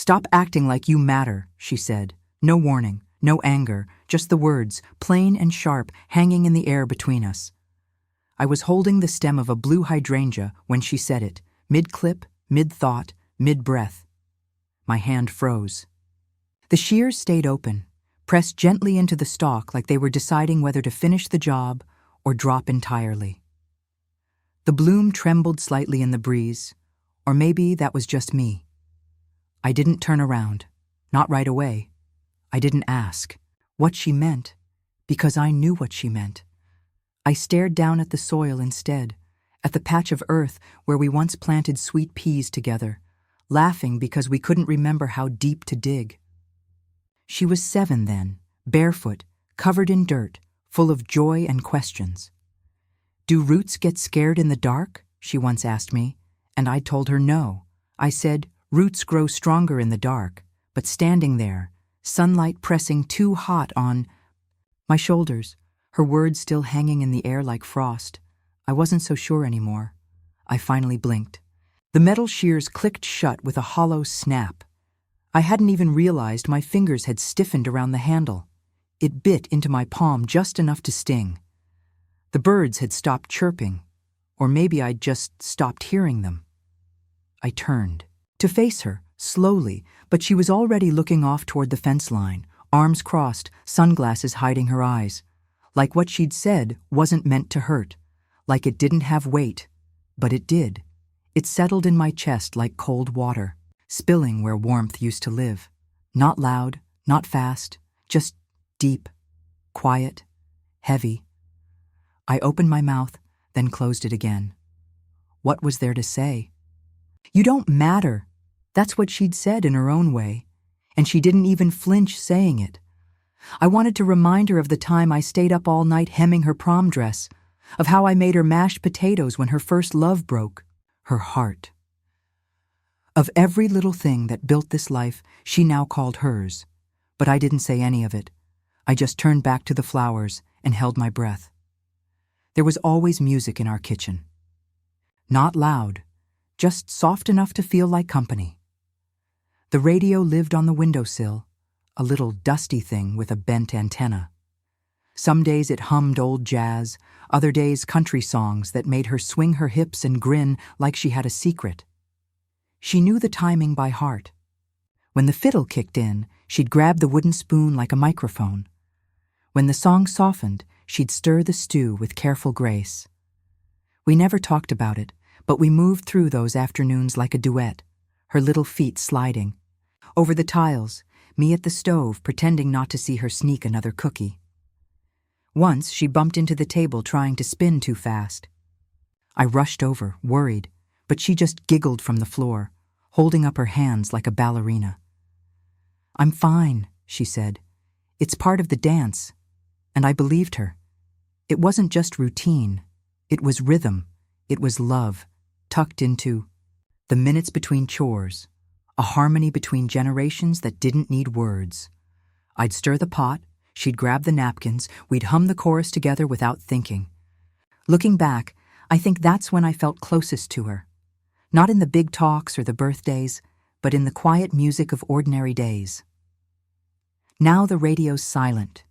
"Stop acting like you matter," she said. No warning, no anger, just the words, plain and sharp, hanging in the air between us. I was holding the stem of a blue hydrangea when she said it, mid-clip, mid-thought, mid-breath. My hand froze. The shears stayed open, pressed gently into the stalk like they were deciding whether to finish the job or drop entirely. The bloom trembled slightly in the breeze, or maybe that was just me. I didn't turn around, not right away. I didn't ask what she meant, because I knew what she meant. I stared down at the soil instead, at the patch of earth where we once planted sweet peas together, laughing because we couldn't remember how deep to dig. She was 7 then, barefoot, covered in dirt, full of joy and questions. "Do roots get scared in the dark?" she once asked me, and I told her no. I said, "Roots grow stronger in the dark," but standing there, sunlight pressing too hot on my shoulders, her words still hanging in the air like frost, I wasn't so sure anymore. I finally blinked. The metal shears clicked shut with a hollow snap. I hadn't even realized my fingers had stiffened around the handle. It bit into my palm just enough to sting. The birds had stopped chirping, or maybe I'd just stopped hearing them. I turned to face her, slowly, but she was already looking off toward the fence line, arms crossed, sunglasses hiding her eyes. Like what she'd said wasn't meant to hurt, like it didn't have weight, but it did. It settled in my chest like cold water, spilling where warmth used to live. Not loud, not fast, just deep, quiet, heavy. I opened my mouth, then closed it again. What was there to say? "You don't matter." That's what she'd said in her own way, and she didn't even flinch saying it. I wanted to remind her of the time I stayed up all night hemming her prom dress, of how I made her mashed potatoes when her first love broke, her heart. Of every little thing that built this life she now called hers, but I didn't say any of it. I just turned back to the flowers and held my breath. There was always music in our kitchen. Not loud, just soft enough to feel like company. The radio lived on the windowsill, a little dusty thing with a bent antenna. Some days it hummed old jazz, other days country songs that made her swing her hips and grin like she had a secret. She knew the timing by heart. When the fiddle kicked in, she'd grab the wooden spoon like a microphone. When the song softened, she'd stir the stew with careful grace. We never talked about it, but we moved through those afternoons like a duet, her little feet sliding. Over the tiles, me at the stove pretending not to see her sneak another cookie. Once she bumped into the table trying to spin too fast. I rushed over, worried, but she just giggled from the floor, holding up her hands like a ballerina. "I'm fine," she said. "It's part of the dance." And I believed her. It wasn't just routine. It was rhythm. It was love, tucked into the minutes between chores, a harmony between generations that didn't need words. I'd stir the pot, she'd grab the napkins, we'd hum the chorus together without thinking. Looking back, I think that's when I felt closest to her. Not in the big talks or the birthdays, but in the quiet music of ordinary days. Now the radio's silent.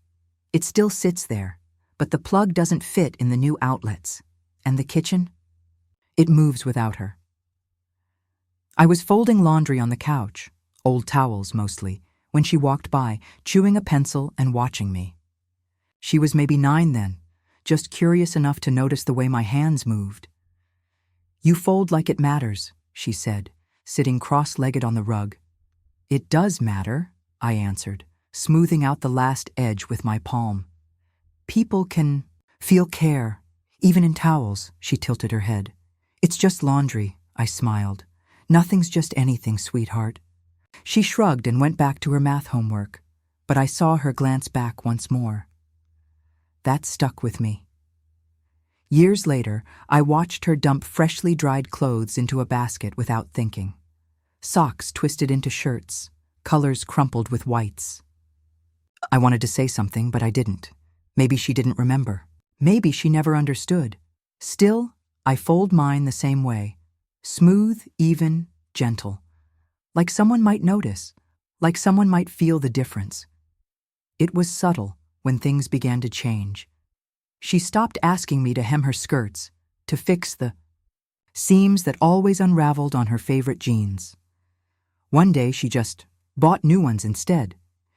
It still sits there, but the plug doesn't fit in the new outlets. And the kitchen? It moves without her. I was folding laundry on the couch, old towels mostly, when she walked by, chewing a pencil and watching me. She was maybe 9 then, just curious enough to notice the way my hands moved. "You fold like it matters," she said, sitting cross-legged on the rug. "It does matter," I answered, smoothing out the last edge with my palm. "People can feel care, even in towels," she tilted her head. "It's just laundry," I smiled. "Nothing's just anything, sweetheart." She shrugged and went back to her math homework, but I saw her glance back once more. That stuck with me. Years later, I watched her dump freshly dried clothes into a basket without thinking. Socks twisted into shirts, colors crumpled with whites. I wanted to say something, but I didn't. Maybe she didn't remember. Maybe she never understood. Still, I fold mine the same way. Smooth, even, gentle. Like someone might notice, like someone might feel the difference. It was subtle when things began to change. She stopped asking me to hem her skirts, to fix the seams that always unraveled on her favorite jeans. One day she just bought new ones instead.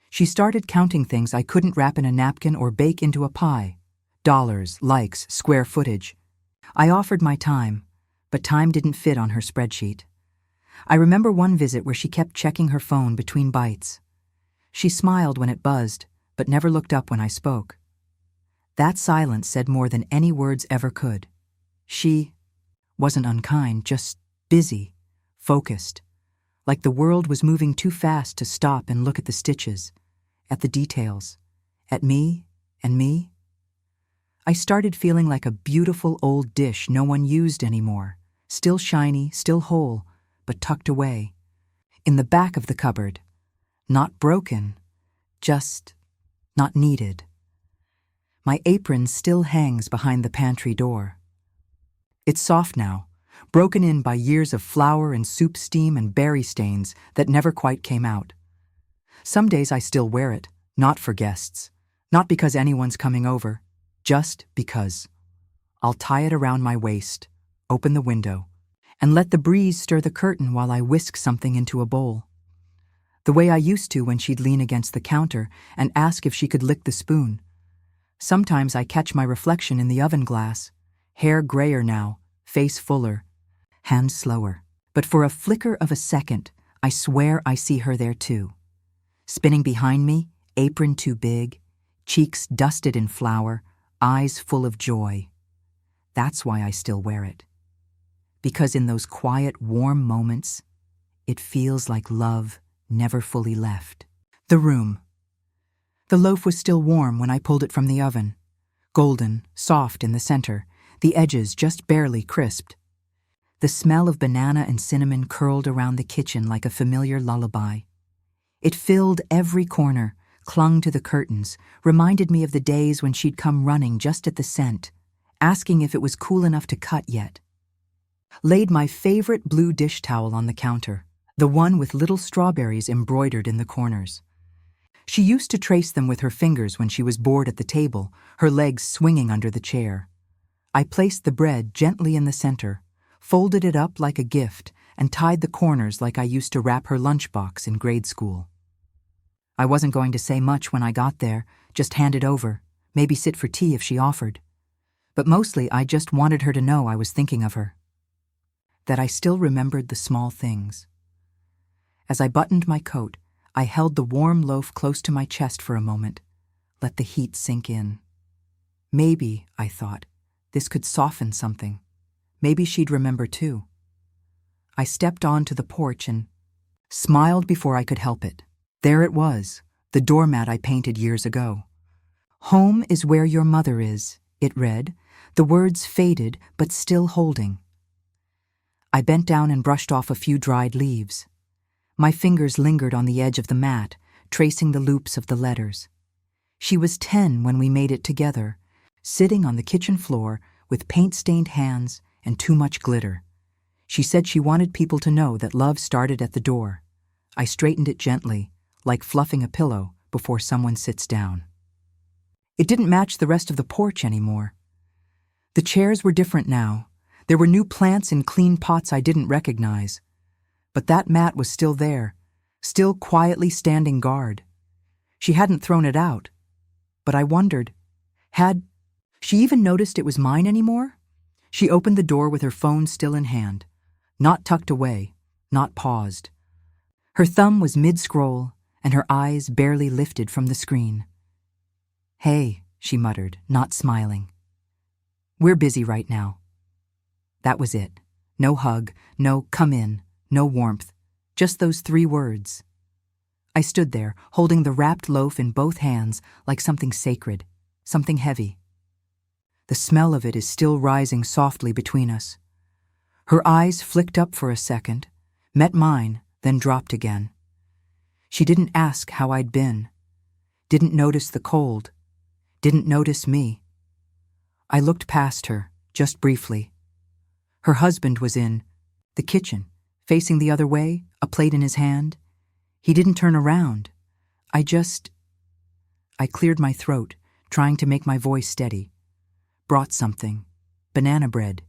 She started counting things I couldn't wrap in a napkin or bake into a pie. Dollars, likes, square footage. I offered my time, but time didn't fit on her spreadsheet. I remember one visit where she kept checking her phone between bites. She smiled when it buzzed, but never looked up when I spoke. That silence said more than any words ever could. She wasn't unkind, just busy, focused, like the world was moving too fast to stop and look at the stitches, at the details, at me and me. I started feeling like a beautiful old dish no one used anymore, still shiny, still whole, but tucked away, in the back of the cupboard, not broken, just not needed. My apron still hangs behind the pantry door. It's soft now, broken in by years of flour and soup steam and berry stains that never quite came out. Some days I still wear it, not for guests, not because anyone's coming over, just because. I'll tie it around my waist, open the window, and let the breeze stir the curtain while I whisk something into a bowl. The way I used to when she'd lean against the counter and ask if she could lick the spoon. Sometimes I catch my reflection in the oven glass, hair grayer now, face fuller, hands slower. But for a flicker of a second, I swear I see her there too. Spinning behind me, apron too big, cheeks dusted in flour, eyes full of joy. That's why I still wear it. Because in those quiet, warm moments, it feels like love never fully left. The room. The loaf was still warm when I pulled it from the oven. Golden, soft in the center, the edges just barely crisped. The smell of banana and cinnamon curled around the kitchen like a familiar lullaby. It filled every corner, clung to the curtains, reminded me of the days when she'd come running just at the scent, asking if it was cool enough to cut yet. Laid my favorite blue dish towel on the counter, the one with little strawberries embroidered in the corners. She used to trace them with her fingers when she was bored at the table, her legs swinging under the chair. I placed the bread gently in the center, folded it up like a gift, and tied the corners like I used to wrap her lunchbox in grade school. I wasn't going to say much when I got there, just hand it over, maybe sit for tea if she offered. But mostly I just wanted her to know I was thinking of her. That I still remembered the small things. As I buttoned my coat, I held the warm loaf close to my chest for a moment, let the heat sink in. Maybe, I thought, this could soften something. Maybe she'd remember too. I stepped onto the porch and smiled before I could help it. There it was, the doormat I painted years ago. "Home is where your mother is," it read, the words faded but still holding. I bent down and brushed off a few dried leaves. My fingers lingered on the edge of the mat, tracing the loops of the letters. She was 10 when we made it together, sitting on the kitchen floor with paint-stained hands and too much glitter. She said she wanted people to know that love started at the door. I straightened it gently, like fluffing a pillow before someone sits down. It didn't match the rest of the porch anymore. The chairs were different now. There were new plants in clean pots I didn't recognize. But that mat was still there, still quietly standing guard. She hadn't thrown it out. But I wondered, had she even noticed it was mine anymore? She opened the door with her phone still in hand, not tucked away, not paused. Her thumb was mid-scroll, and her eyes barely lifted from the screen. "Hey," she muttered, not smiling. "We're busy right now." That was it. No hug, no "come in," no warmth, just those 3 words. I stood there, holding the wrapped loaf in both hands like something sacred, something heavy. The smell of it is still rising softly between us. Her eyes flicked up for a second, met mine, then dropped again. She didn't ask how I'd been, didn't notice the cold, didn't notice me. I looked past her, just briefly. Her husband was in the kitchen, facing the other way, a plate in his hand. He didn't turn around. I cleared my throat, trying to make my voice steady. Brought something. Banana bread.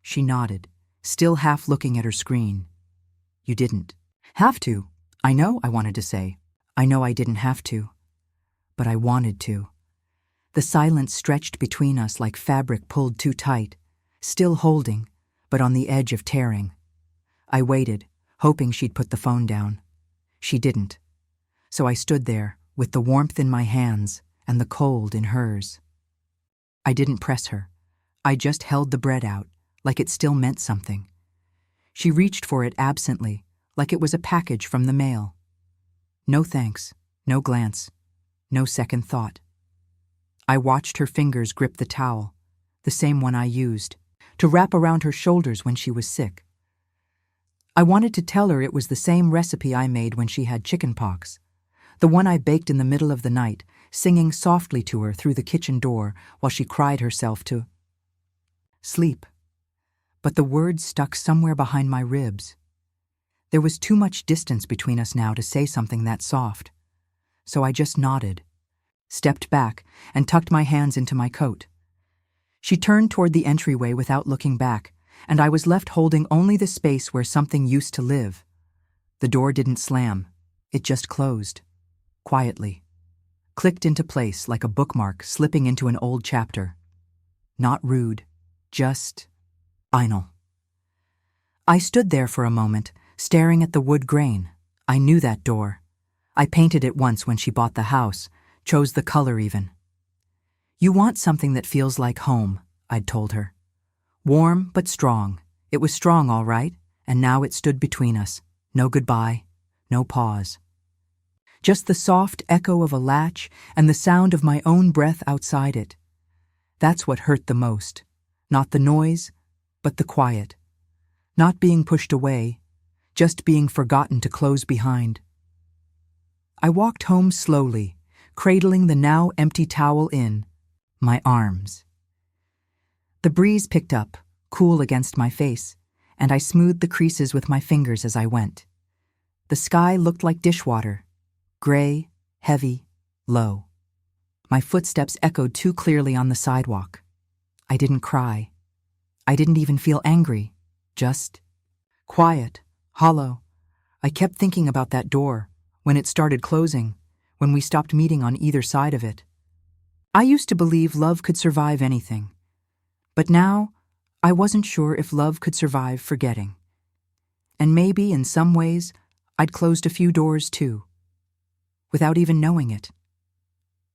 She nodded, still half looking at her screen. You didn't have to. I know, I wanted to say. I know I didn't have to. But I wanted to. The silence stretched between us like fabric pulled too tight, still holding, but on the edge of tearing. I waited, hoping she'd put the phone down. She didn't. So I stood there, with the warmth in my hands and the cold in hers. I didn't press her. I just held the bread out, like it still meant something. She reached for it absently, like it was a package from the mail. No thanks, no glance, no second thought. I watched her fingers grip the towel, the same one I used, to wrap around her shoulders when she was sick. I wanted to tell her it was the same recipe I made when she had chickenpox, the one I baked in the middle of the night, singing softly to her through the kitchen door while she cried herself to sleep. But the words stuck somewhere behind my ribs. There was too much distance between us now to say something that soft. So I just nodded, stepped back, and tucked my hands into my coat. She turned toward the entryway without looking back, and I was left holding only the space where something used to live. The door didn't slam. It just closed. Quietly. Clicked into place like a bookmark slipping into an old chapter. Not rude. Just final. I stood there for a moment, staring at the wood grain. I knew that door. I painted it once when she bought the house, chose the color even. You want something that feels like home, I'd told her. Warm but strong. It was strong, all right, and now it stood between us. No goodbye, no pause. Just the soft echo of a latch and the sound of my own breath outside it. That's what hurt the most. Not the noise, but the quiet. Not being pushed away, just being forgotten to close behind. I walked home slowly, cradling the now empty towel in my arms. The breeze picked up, cool against my face, and I smoothed the creases with my fingers as I went. The sky looked like dishwater, gray, heavy, low. My footsteps echoed too clearly on the sidewalk. I didn't cry. I didn't even feel angry, just quiet, hollow. I kept thinking about that door, when it started closing, when we stopped meeting on either side of it. I used to believe love could survive anything. But now, I wasn't sure if love could survive forgetting. And maybe, in some ways, I'd closed a few doors too, without even knowing it.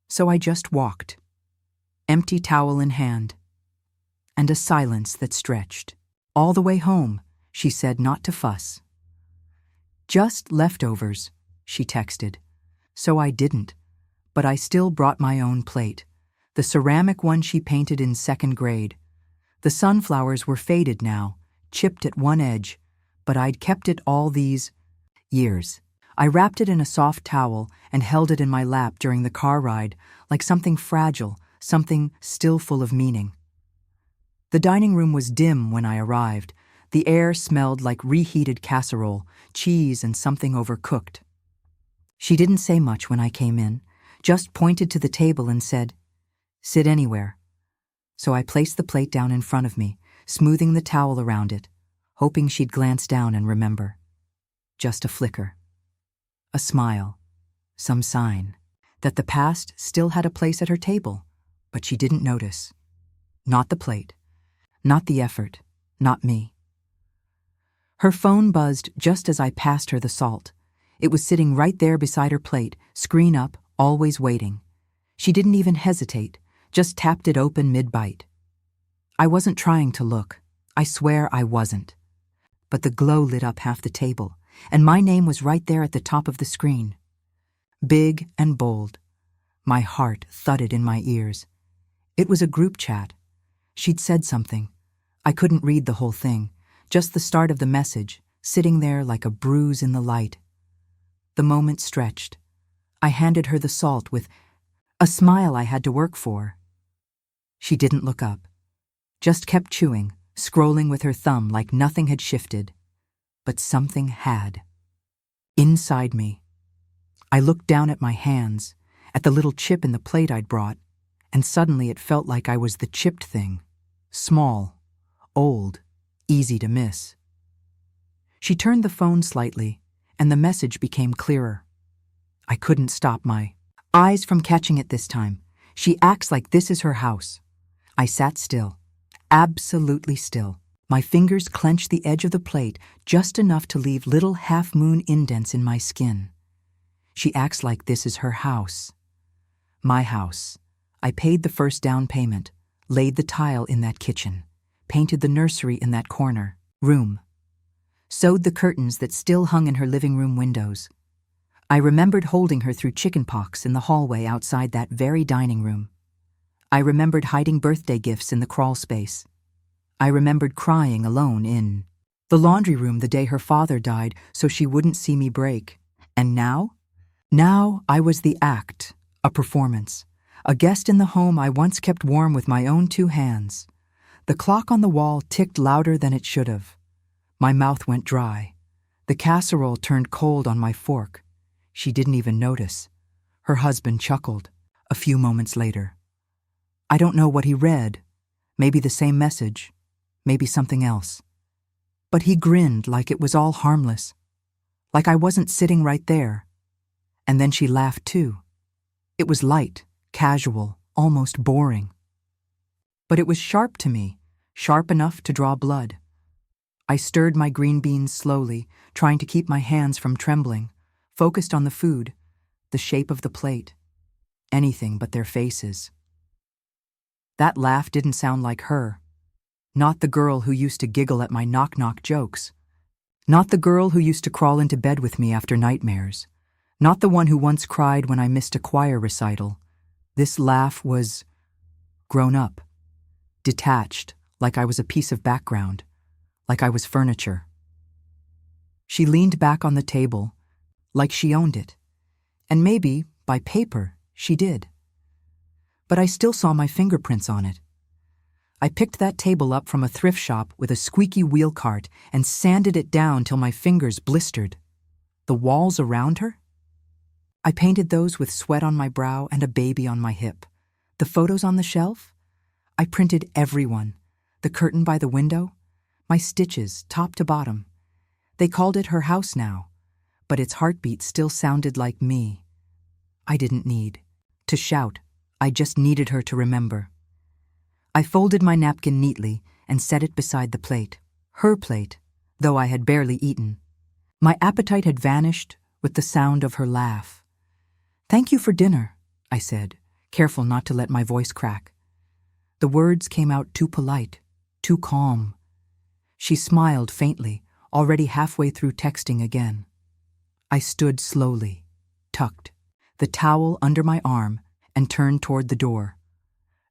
So I just walked, empty towel in hand, and a silence that stretched. All the way home, she said not to fuss. Just leftovers, she texted. So I didn't, but I still brought my own plate, the ceramic one she painted in second grade. The sunflowers were faded now, chipped at one edge, but I'd kept it all these years. I wrapped it in a soft towel and held it in my lap during the car ride, like something fragile, something still full of meaning. The dining room was dim when I arrived. The air smelled like reheated casserole, cheese, and something overcooked. She didn't say much when I came in, just pointed to the table and said, "Sit anywhere." So I placed the plate down in front of me, smoothing the towel around it, hoping she'd glance down and remember. Just a flicker. A smile. Some sign that the past still had a place at her table, but she didn't notice. Not the plate. Not the effort. Not me. Her phone buzzed just as I passed her the salt. It was sitting right there beside her plate, screen up, always waiting. She didn't even hesitate, just tapped it open mid-bite. I wasn't trying to look. I swear I wasn't. But the glow lit up half the table, and my name was right there at the top of the screen. Big and bold. My heart thudded in my ears. It was a group chat. She'd said something. I couldn't read the whole thing, just the start of the message, sitting there like a bruise in the light. The moment stretched. I handed her the salt with a smile I had to work for. She didn't look up, just kept chewing, scrolling with her thumb like nothing had shifted. But something had. Inside me. I looked down at my hands, at the little chip in the plate I'd brought, and suddenly it felt like I was the chipped thing. Small, old, easy to miss. She turned the phone slightly, and the message became clearer. I couldn't stop my eyes from catching it this time. She acts like this is her house. I sat still, absolutely still. My fingers clenched the edge of the plate just enough to leave little half-moon indents in my skin. She acts like this is her house. My house. I paid the first down payment, laid the tile in that kitchen, painted the nursery in that corner room, sewed the curtains that still hung in her living room windows. I remembered holding her through chickenpox in the hallway outside that very dining room. I remembered hiding birthday gifts in the crawl space. I remembered crying alone in the laundry room the day her father died so she wouldn't see me break. And now? Now I was the act, a performance, a guest in the home I once kept warm with my own 2 hands. The clock on the wall ticked louder than it should have. My mouth went dry. The casserole turned cold on my fork. She didn't even notice. Her husband chuckled a few moments later. I don't know what he read. Maybe the same message. Maybe something else. But he grinned like it was all harmless. Like I wasn't sitting right there. And then she laughed too. It was light, casual, almost boring. But it was sharp to me, sharp enough to draw blood. I stirred my green beans slowly, trying to keep my hands from trembling, focused on the food, the shape of the plate. Anything but their faces. That laugh didn't sound like her. Not the girl who used to giggle at my knock-knock jokes. Not the girl who used to crawl into bed with me after nightmares. Not the one who once cried when I missed a choir recital. This laugh was grown up, detached, like I was a piece of background, like I was furniture. She leaned back on the table, like she owned it. And maybe, by paper, she did. But I still saw my fingerprints on it. I picked that table up from a thrift shop with a squeaky wheel cart and sanded it down till my fingers blistered. The walls around her? I painted those with sweat on my brow and a baby on my hip. The photos on the shelf? I printed everyone. The curtain by the window? My stitches, top to bottom. They called it her house now, but its heartbeat still sounded like me. I didn't need to shout. I just needed her to remember. I folded my napkin neatly and set it beside the plate. Her plate, though I had barely eaten. My appetite had vanished with the sound of her laugh. "Thank you for dinner," I said, careful not to let my voice crack. The words came out too polite, too calm. She smiled faintly, already halfway through texting again. I stood slowly, tucked, the towel under my arm, and turned toward the door.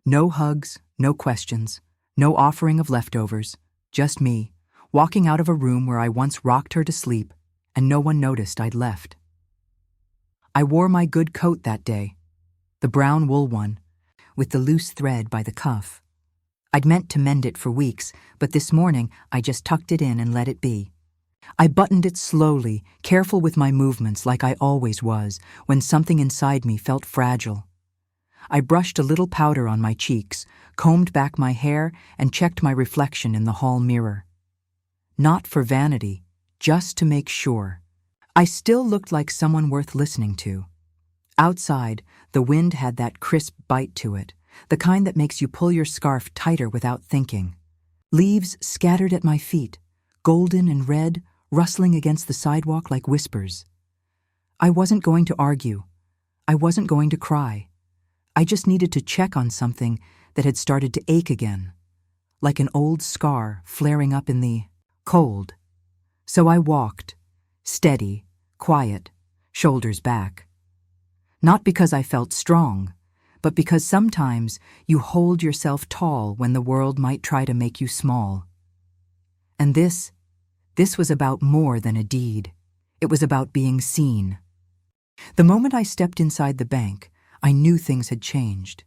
No hugs, no questions, no offering of leftovers, just me, walking out of a room where I once rocked her to sleep, and no one noticed I'd left. I wore my good coat that day, the brown wool one, with the loose thread by the cuff. I'd meant to mend it for weeks, but this morning I just tucked it in and let it be. I buttoned it slowly, careful with my movements like I always was when something inside me felt fragile. I brushed a little powder on my cheeks, combed back my hair, and checked my reflection in the hall mirror. Not for vanity, just to make sure. I still looked like someone worth listening to. Outside, the wind had that crisp bite to it, the kind that makes you pull your scarf tighter without thinking. Leaves scattered at my feet, golden and red, rustling against the sidewalk like whispers. I wasn't going to argue. I wasn't going to cry. I just needed to check on something that had started to ache again, like an old scar flaring up in the cold. So I walked, steady, quiet, shoulders back. Not because I felt strong, but because sometimes you hold yourself tall when the world might try to make you small. And this was about more than a deed. It was about being seen. The moment I stepped inside the bank, I knew things had changed.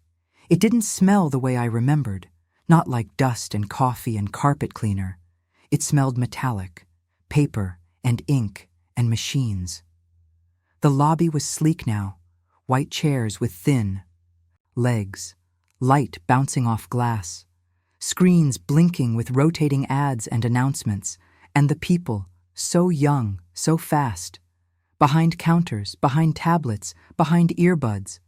It didn't smell the way I remembered, not like dust and coffee and carpet cleaner. It smelled metallic, paper and ink and machines. The lobby was sleek now, white chairs with thin legs, light bouncing off glass, screens blinking with rotating ads and announcements, and the people, so young, so fast, behind counters, behind tablets, behind earbuds,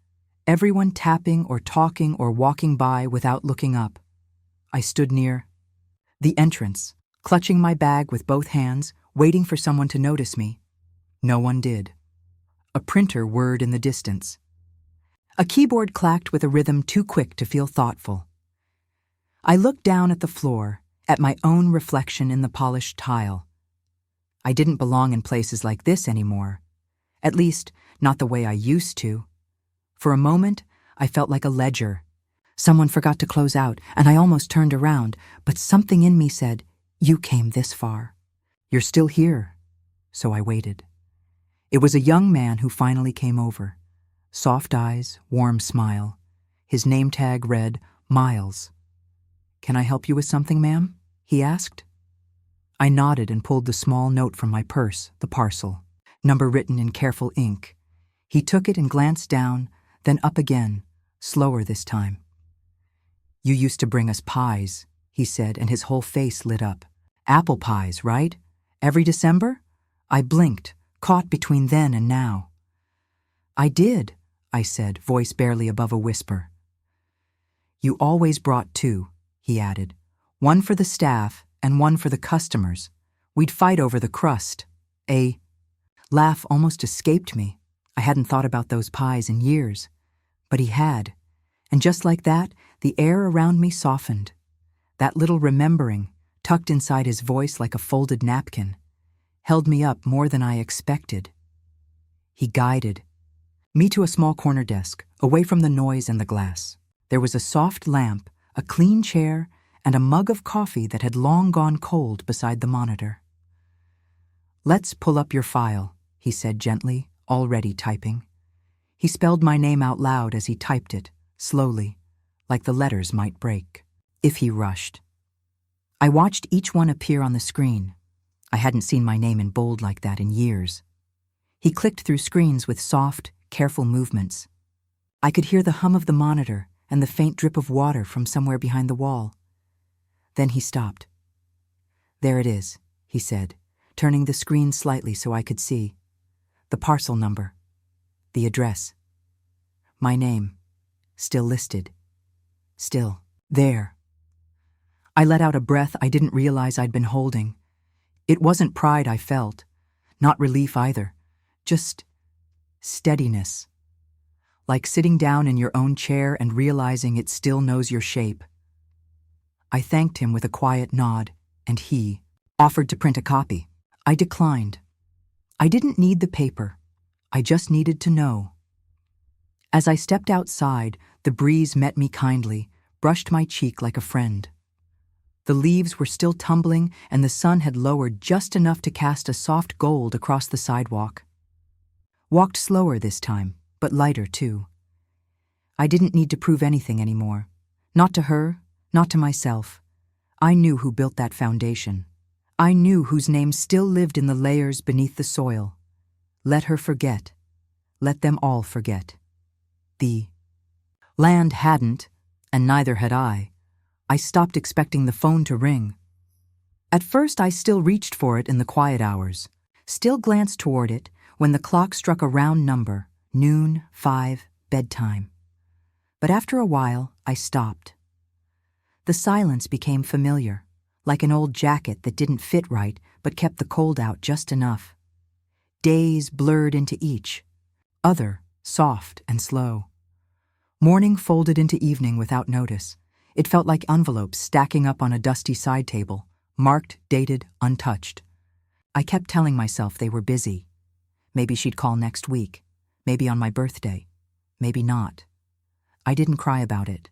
everyone tapping or talking or walking by without looking up. I stood near the entrance, clutching my bag with both hands, waiting for someone to notice me. No one did. A printer whirred in the distance. A keyboard clacked with a rhythm too quick to feel thoughtful. I looked down at the floor, at my own reflection in the polished tile. I didn't belong in places like this anymore. At least, not the way I used to. For a moment, I felt like a ledger. Someone forgot to close out, and I almost turned around, but something in me said, "You came this far. You're still here." So I waited. It was a young man who finally came over. Soft eyes, warm smile. His name tag read, Miles. "Can I help you with something, ma'am?" he asked. I nodded and pulled the small note from my purse, the parcel, number written in careful ink. He took it and glanced down, then up again, slower this time. "You used to bring us pies," he said, and his whole face lit up. "Apple pies, right? Every December?" I blinked, caught between then and now. "I did," I said, voice barely above a whisper. "You always brought two," he added. "One for the staff and one for the customers. We'd fight over the crust." A laugh almost escaped me. I hadn't thought about those pies in years. But he had. And just like that, the air around me softened. That little remembering, tucked inside his voice like a folded napkin, held me up more than I expected. He guided me to a small corner desk, away from the noise and the glass. There was a soft lamp, a clean chair, and a mug of coffee that had long gone cold beside the monitor. "Let's pull up your file," he said gently, already typing. He spelled my name out loud as he typed it, slowly, like the letters might break, if he rushed. I watched each one appear on the screen. I hadn't seen my name in bold like that in years. He clicked through screens with soft, careful movements. I could hear the hum of the monitor and the faint drip of water from somewhere behind the wall. Then he stopped. "There it is," he said, turning the screen slightly so I could see. "The parcel number. The address. My name. Still listed. Still there." I let out a breath I didn't realize I'd been holding. It wasn't pride I felt, not relief either, just steadiness. Like sitting down in your own chair and realizing it still knows your shape. I thanked him with a quiet nod, and he offered to print a copy. I declined. I didn't need the paper. I just needed to know. As I stepped outside, the breeze met me kindly, brushed my cheek like a friend. The leaves were still tumbling, and the sun had lowered just enough to cast a soft gold across the sidewalk. Walked slower this time, but lighter too. I didn't need to prove anything anymore. Not to her, not to myself. I knew who built that foundation. I knew whose name still lived in the layers beneath the soil. Let her forget. Let them all forget. The land hadn't, and neither had I. I stopped expecting the phone to ring. At first I still reached for it in the quiet hours, still glanced toward it when the clock struck a round number, noon, 5, bedtime. But after a while, I stopped. The silence became familiar, like an old jacket that didn't fit right but kept the cold out just enough. Days blurred into each, other soft and slow. Morning folded into evening without notice. It felt like envelopes stacking up on a dusty side table, marked, dated, untouched. I kept telling myself they were busy. Maybe she'd call next week, maybe on my birthday, maybe not. I didn't cry about it.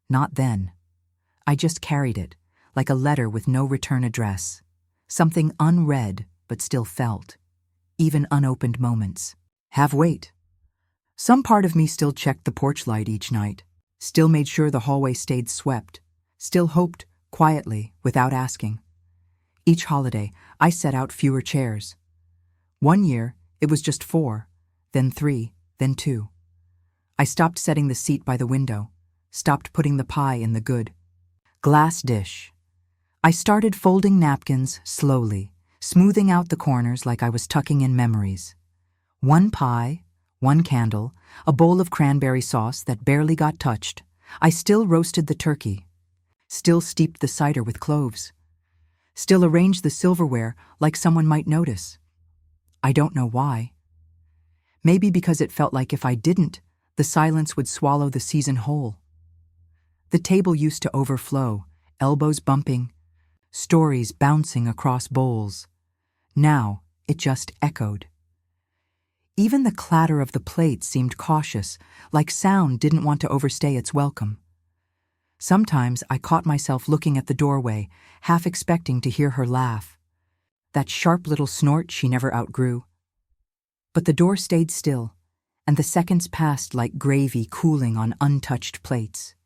Not then. I just carried it, like a letter with no return address, something unread but still felt, even unopened moments. Have weight. Some part of me still checked the porch light each night, still made sure the hallway stayed swept, still hoped, quietly, without asking. Each holiday, I set out fewer chairs. One year, it was just 4, then 3, then 2. I stopped setting the seat by the window, stopped putting the pie in the good glass dish. I started folding napkins slowly, smoothing out the corners like I was tucking in memories. 1 pie, 1 candle, a bowl of cranberry sauce that barely got touched. I still roasted the turkey, still steeped the cider with cloves, still arranged the silverware like someone might notice. I don't know why. Maybe because it felt like if I didn't, the silence would swallow the season whole. The table used to overflow, elbows bumping, stories bouncing across bowls. Now it just echoed. Even the clatter of the plates seemed cautious, like sound didn't want to overstay its welcome. Sometimes I caught myself looking at the doorway, half expecting to hear her laugh. That sharp little snort she never outgrew. But the door stayed still, and the seconds passed like gravy cooling on untouched plates.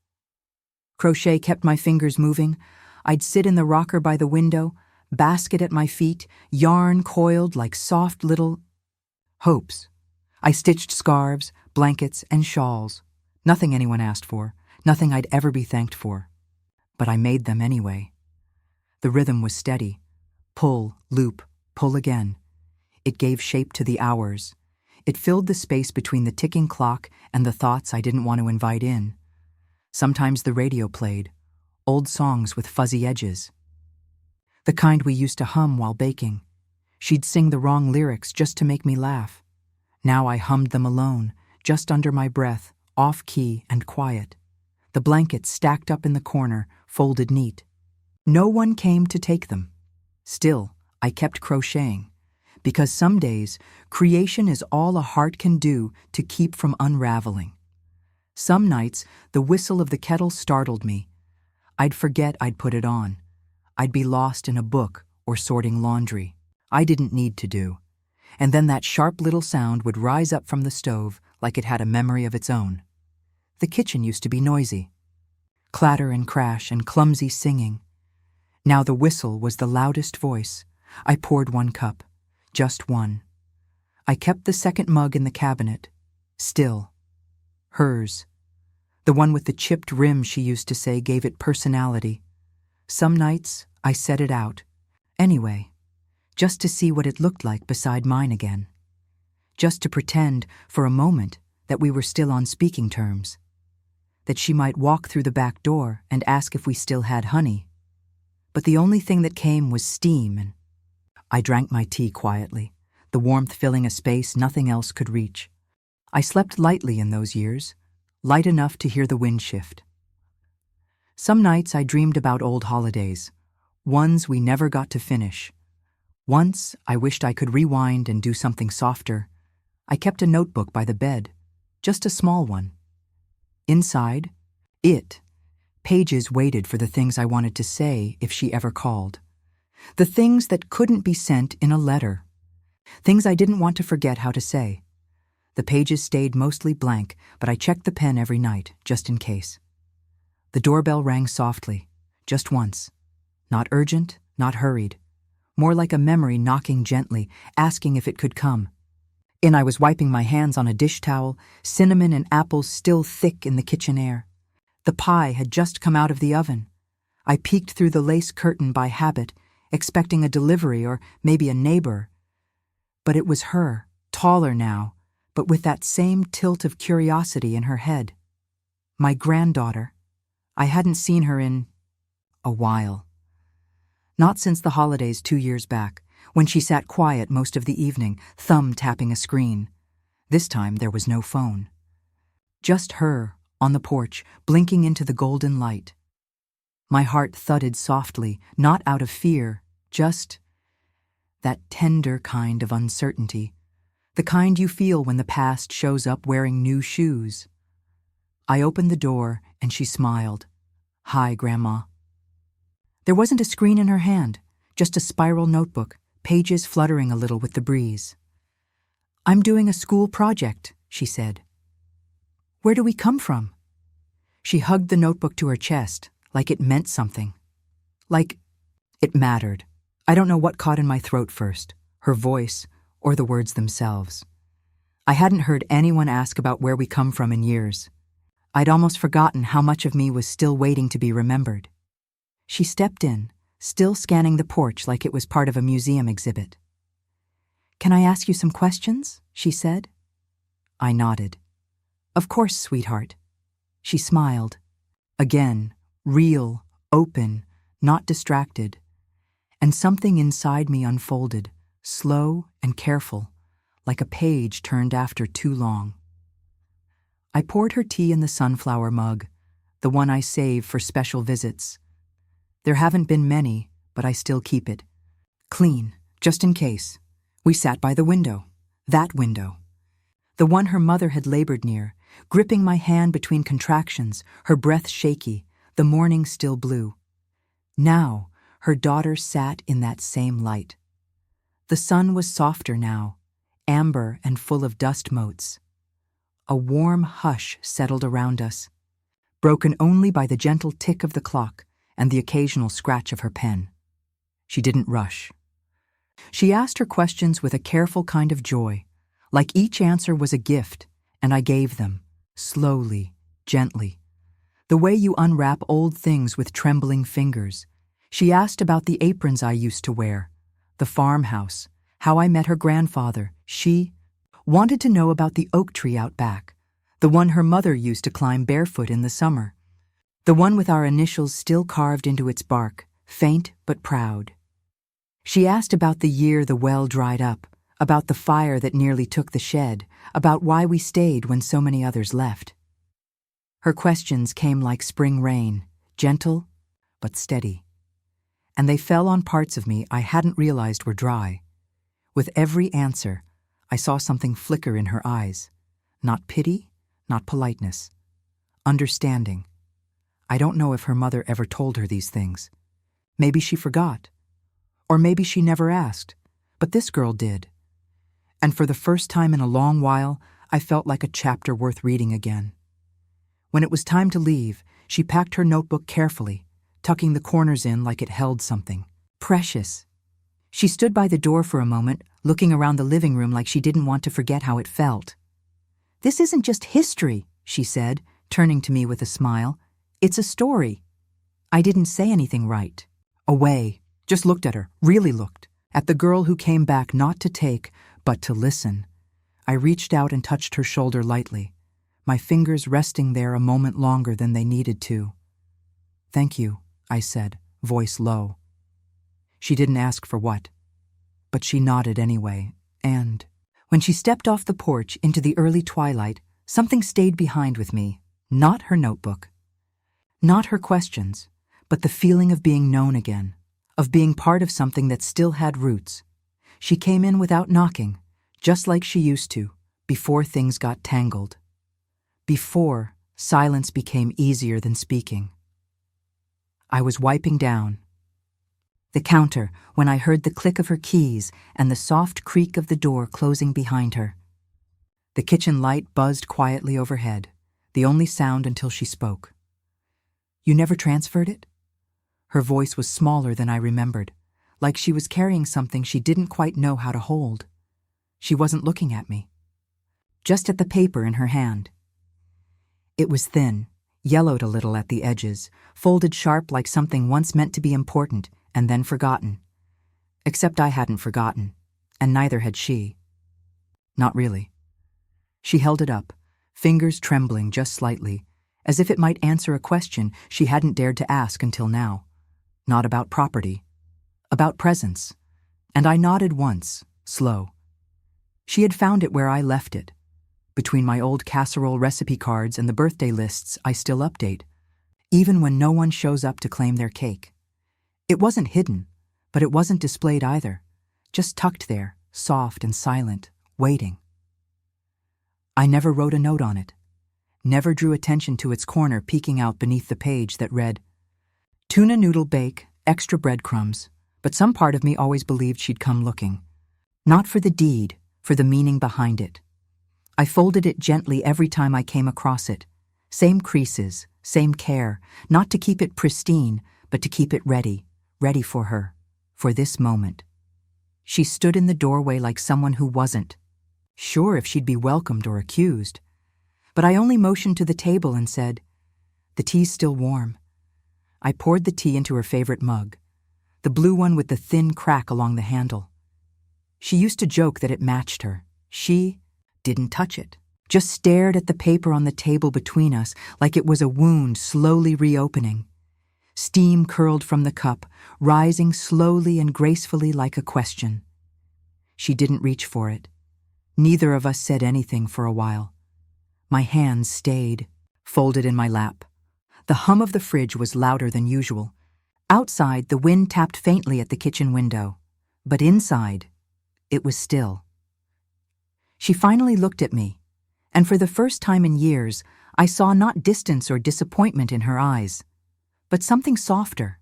Crochet kept my fingers moving. I'd sit in the rocker by the window, basket at my feet, yarn coiled like soft little hopes. I stitched scarves, blankets, and shawls. Nothing anyone asked for, nothing I'd ever be thanked for. But I made them anyway. The rhythm was steady. Pull, loop, pull again. It gave shape to the hours. It filled the space between the ticking clock and the thoughts I didn't want to invite in. Sometimes the radio played, old songs with fuzzy edges. The kind we used to hum while baking. She'd sing the wrong lyrics just to make me laugh. Now I hummed them alone, just under my breath, off-key and quiet. The blankets stacked up in the corner, folded neat. No one came to take them. Still, I kept crocheting, because some days, creation is all a heart can do to keep from unraveling. Some nights, the whistle of the kettle startled me. I'd forget I'd put it on. I'd be lost in a book or sorting laundry. I didn't need to do. And then that sharp little sound would rise up from the stove like it had a memory of its own. The kitchen used to be noisy. Clatter and crash and clumsy singing. Now the whistle was the loudest voice. I poured 1 cup. Just 1. I kept the second mug in the cabinet. Still. Hers. The one with the chipped rim, she used to say, gave it personality. Some nights, I set it out. Anyway. Just to see what it looked like beside mine again. Just to pretend, for a moment, that we were still on speaking terms. That she might walk through the back door and ask if we still had honey. But the only thing that came was steam, and I drank my tea quietly, the warmth filling a space nothing else could reach. I slept lightly in those years, light enough to hear the wind shift. Some nights I dreamed about old holidays, ones we never got to finish. Once, I wished I could rewind and do something softer. I kept a notebook by the bed, just a small one. Inside, pages waited for the things I wanted to say if she ever called. The things that couldn't be sent in a letter. Things I didn't want to forget how to say. The pages stayed mostly blank, but I checked the pen every night, just in case. The doorbell rang softly, just once. Not urgent, not hurried. More like a memory knocking gently, asking if it could come. I was wiping my hands on a dish towel, cinnamon and apples still thick in the kitchen air. The pie had just come out of the oven. I peeked through the lace curtain by habit, expecting a delivery or maybe a neighbor. But it was her, taller now, but with that same tilt of curiosity in her head. My granddaughter. I hadn't seen her in a while. Not since the holidays 2 years back, when she sat quiet most of the evening, thumb tapping a screen. This time there was no phone. Just her, on the porch, blinking into the golden light. My heart thudded softly, not out of fear, just that tender kind of uncertainty, the kind you feel when the past shows up wearing new shoes. I opened the door, and she smiled. "Hi, Grandma." There wasn't a screen in her hand, just a spiral notebook, pages fluttering a little with the breeze. "I'm doing a school project," she said. "Where do we come from?" She hugged the notebook to her chest, like it meant something. Like it mattered. I don't know what caught in my throat first, her voice or the words themselves. I hadn't heard anyone ask about where we come from in years. I'd almost forgotten how much of me was still waiting to be remembered. She stepped in, still scanning the porch like it was part of a museum exhibit. "Can I ask you some questions?" she said. I nodded. "Of course, sweetheart." She smiled. Again, real, open, not distracted. And something inside me unfolded, slow and careful, like a page turned after too long. I poured her tea in the sunflower mug, the one I save for special visits. There haven't been many, but I still keep it. Clean, just in case. We sat by the window. That window. The one her mother had labored near, gripping my hand between contractions, her breath shaky, the morning still blue. Now, her daughter sat in that same light. The sun was softer now, amber and full of dust motes. A warm hush settled around us, broken only by the gentle tick of the clock and the occasional scratch of her pen. She didn't rush. She asked her questions with a careful kind of joy, like each answer was a gift, and I gave them, slowly, gently. The way you unwrap old things with trembling fingers. She asked about the aprons I used to wear, the farmhouse, how I met her grandfather. She wanted to know about the oak tree out back, the one her mother used to climb barefoot in the summer, the one with our initials still carved into its bark, faint but proud. She asked about the year the well dried up, about the fire that nearly took the shed, about why we stayed when so many others left. Her questions came like spring rain, gentle but steady. And they fell on parts of me I hadn't realized were dry. With every answer, I saw something flicker in her eyes. Not pity, not politeness. Understanding. I don't know if her mother ever told her these things. Maybe she forgot. Or maybe she never asked. But this girl did. And for the first time in a long while, I felt like a chapter worth reading again. When it was time to leave, she packed her notebook carefully, tucking the corners in like it held something precious. She stood by the door for a moment, looking around the living room like she didn't want to forget how it felt. "This isn't just history," she said, turning to me with a smile. "It's a story." I didn't say anything right. Away. Just looked at her, really looked, at the girl who came back not to take, but to listen. I reached out and touched her shoulder lightly, my fingers resting there a moment longer than they needed to. "Thank you," I said, voice low. She didn't ask for what, but she nodded anyway, and when she stepped off the porch into the early twilight, something stayed behind with me, not her notebook, not her questions, but the feeling of being known again, of being part of something that still had roots. She came in without knocking, just like she used to, before things got tangled. Before silence became easier than speaking. I was wiping down the counter when I heard the click of her keys and the soft creak of the door closing behind her. The kitchen light buzzed quietly overhead, the only sound until she spoke. "You never transferred it?" Her voice was smaller than I remembered, like she was carrying something she didn't quite know how to hold. She wasn't looking at me, just at the paper in her hand. It was thin, yellowed a little at the edges, folded sharp like something once meant to be important and then forgotten. Except I hadn't forgotten, and neither had she. Not really. She held it up, fingers trembling just slightly, as if it might answer a question she hadn't dared to ask until now. Not about property, about presence. And I nodded once, slow. She had found it where I left it, between my old casserole recipe cards and the birthday lists I still update, even when no one shows up to claim their cake. It wasn't hidden, but it wasn't displayed either, just tucked there, soft and silent, waiting. I never wrote a note on it, never drew attention to its corner peeking out beneath the page that read, "Tuna noodle bake, extra breadcrumbs," but some part of me always believed she'd come looking. Not for the deed, for the meaning behind it. I folded it gently every time I came across it. Same creases, same care, not to keep it pristine, but to keep it ready for her, for this moment. She stood in the doorway like someone who wasn't. sure if she'd be welcomed or accused. But I only motioned to the table and said, "The tea's still warm." I poured the tea into her favorite mug, the blue one with the thin crack along the handle. She used to joke that it matched her. She didn't touch it, just stared at the paper on the table between us like it was a wound slowly reopening. Steam curled from the cup, rising slowly and gracefully like a question. She didn't reach for it. Neither of us said anything for a while. My hands stayed, folded in my lap. The hum of the fridge was louder than usual. Outside, the wind tapped faintly at the kitchen window. But inside, it was still. She finally looked at me, and for the first time in years, I saw not distance or disappointment in her eyes, but something softer,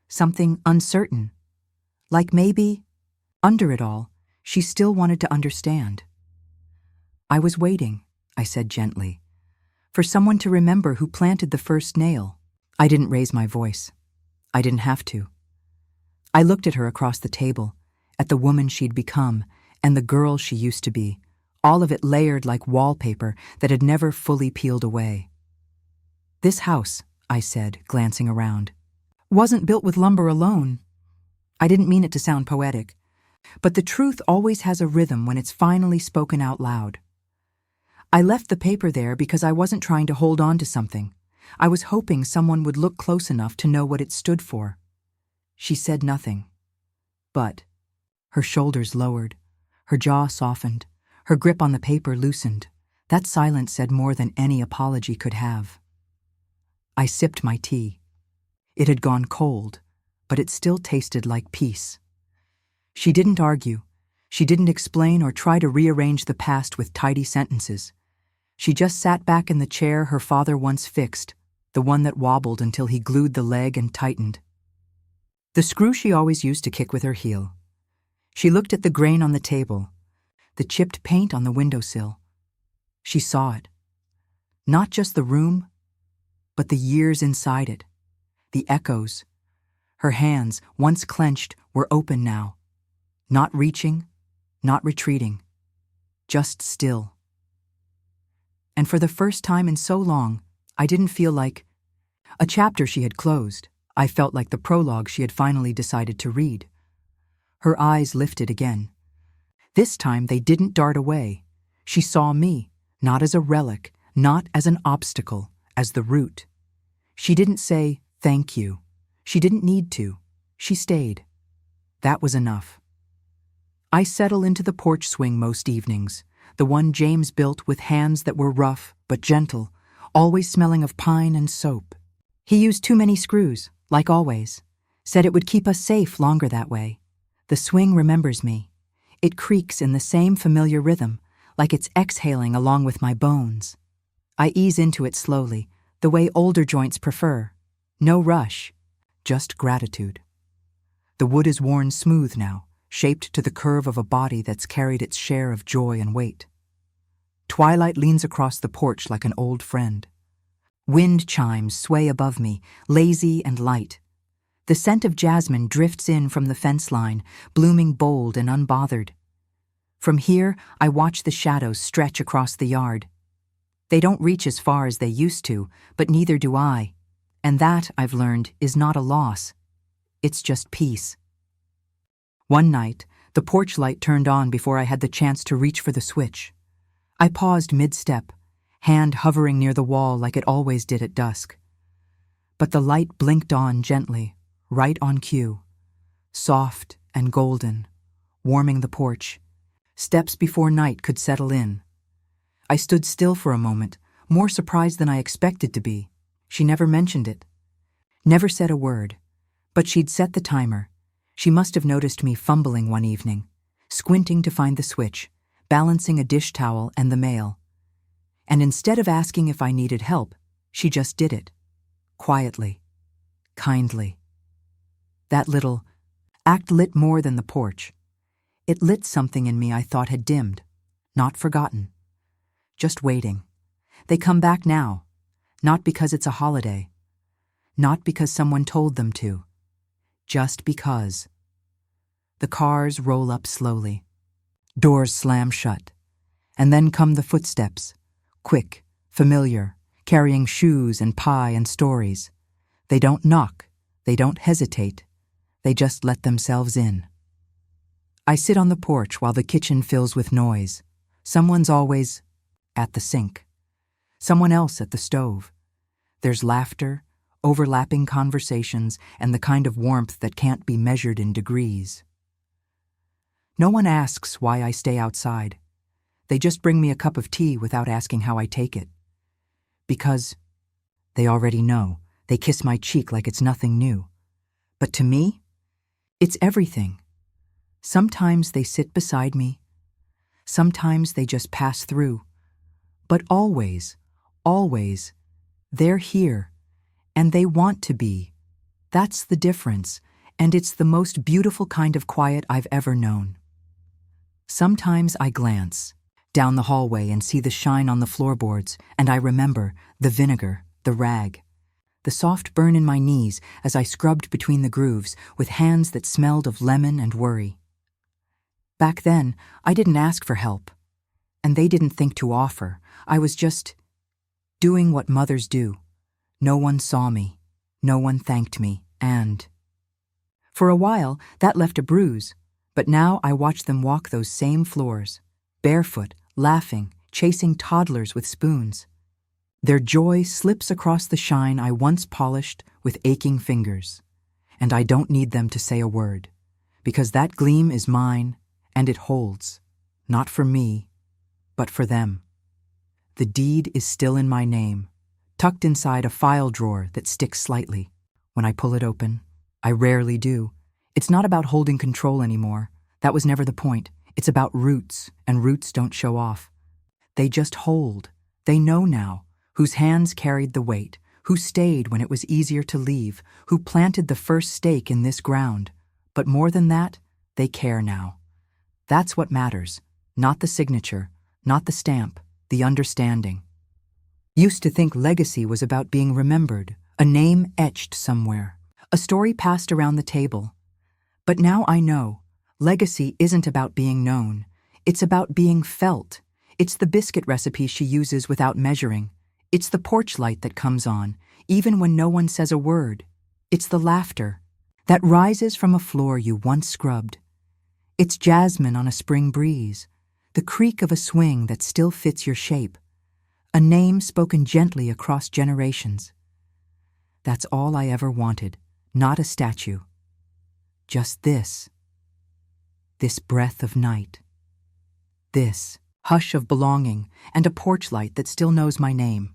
something uncertain. Like maybe, under it all, she still wanted to understand. "I was waiting," I said gently, "for someone to remember who planted the first nail." I didn't raise my voice. I didn't have to. I looked at her across the table, at the woman she'd become and the girl she used to be, all of it layered like wallpaper that had never fully peeled away. "This house," I said, glancing around, "wasn't built with lumber alone." I didn't mean it to sound poetic, but the truth always has a rhythm when it's finally spoken out loud. I left the paper there because I wasn't trying to hold on to something. I was hoping someone would look close enough to know what it stood for. She said nothing. But her shoulders lowered, her jaw softened, her grip on the paper loosened. That silence said more than any apology could have. I sipped my tea. It had gone cold, but it still tasted like peace. She didn't argue. She didn't explain or try to rearrange the past with tidy sentences. She just sat back in the chair her father once fixed, the one that wobbled until he glued the leg and tightened. The screw she always used to kick with her heel. She looked at the grain on the table, the chipped paint on the windowsill. She saw it. Not just the room, but the years inside it, the echoes. Her hands, once clenched, were open now. Not reaching, not retreating, just still. And for the first time in so long, I didn't feel like a chapter she had closed. I felt like the prologue she had finally decided to read. Her eyes lifted again. This time they didn't dart away. She saw me, not as a relic, not as an obstacle, as the root. She didn't say, "Thank you." She didn't need to. She stayed. That was enough. I settle into the porch swing most evenings, the one James built with hands that were rough but gentle, always smelling of pine and soap. He used too many screws, like always. Said it would keep us safe longer that way. The swing remembers me. It creaks in the same familiar rhythm, like it's exhaling along with my bones. I ease into it slowly, the way older joints prefer. No rush, just gratitude. The wood is worn smooth now, shaped to the curve of a body that's carried its share of joy and weight. Twilight leans across the porch like an old friend. Wind chimes sway above me, lazy and light. The scent of jasmine drifts in from the fence line, blooming bold and unbothered. From here, I watch the shadows stretch across the yard. They don't reach as far as they used to, but neither do I. And that, I've learned, is not a loss. It's just peace. One night, the porch light turned on before I had the chance to reach for the switch. I paused mid-step, hand hovering near the wall like it always did at dusk. But the light blinked on gently, right on cue, soft and golden, warming the porch, steps before night could settle in. I stood still for a moment, more surprised than I expected to be. She never mentioned it, never said a word, but she'd set the timer. She must have noticed me fumbling one evening, squinting to find the switch, balancing a dish towel and the mail. And instead of asking if I needed help, she just did it, quietly, kindly. That little act lit more than the porch. It lit something in me I thought had dimmed, not forgotten, just waiting. They come back now, not because it's a holiday, not because someone told them to, just because. The cars roll up slowly. Doors slam shut. And then come the footsteps, quick, familiar, carrying shoes and pie and stories. They don't knock, they don't hesitate, they just let themselves in. I sit on the porch while the kitchen fills with noise. Someone's always at the sink, someone else at the stove. There's laughter, overlapping conversations, and the kind of warmth that can't be measured in degrees. No one asks why I stay outside. They just bring me a cup of tea without asking how I take it. Because they already know. They kiss my cheek like it's nothing new. But to me, it's everything. Sometimes they sit beside me. Sometimes they just pass through. But always, always, they're here. And they want to be. That's the difference, and it's the most beautiful kind of quiet I've ever known. Sometimes I glance down the hallway and see the shine on the floorboards, and I remember the vinegar, the rag, the soft burn in my knees as I scrubbed between the grooves with hands that smelled of lemon and worry. Back then, I didn't ask for help, and they didn't think to offer. I was just doing what mothers do. No one saw me, no one thanked me, and for a while that left a bruise, but now I watch them walk those same floors, barefoot, laughing, chasing toddlers with spoons. Their joy slips across the shine I once polished with aching fingers, and I don't need them to say a word, because that gleam is mine, and it holds, not for me, but for them. The deed is still in my name, tucked inside a file drawer that sticks slightly. When I pull it open, I rarely do. It's not about holding control anymore. That was never the point. It's about roots, and roots don't show off. They just hold. They know now whose hands carried the weight, who stayed when it was easier to leave, who planted the first stake in this ground. But more than that, they care now. That's what matters, not the signature, not the stamp, the understanding. Used to think legacy was about being remembered, a name etched somewhere, a story passed around the table. But now I know, legacy isn't about being known. It's about being felt. It's the biscuit recipe she uses without measuring. It's the porch light that comes on, even when no one says a word. It's the laughter that rises from a floor you once scrubbed. It's jasmine on a spring breeze, the creak of a swing that still fits your shape. A name spoken gently across generations. That's all I ever wanted, not a statue. Just this breath of night. This hush of belonging and a porch light that still knows my name.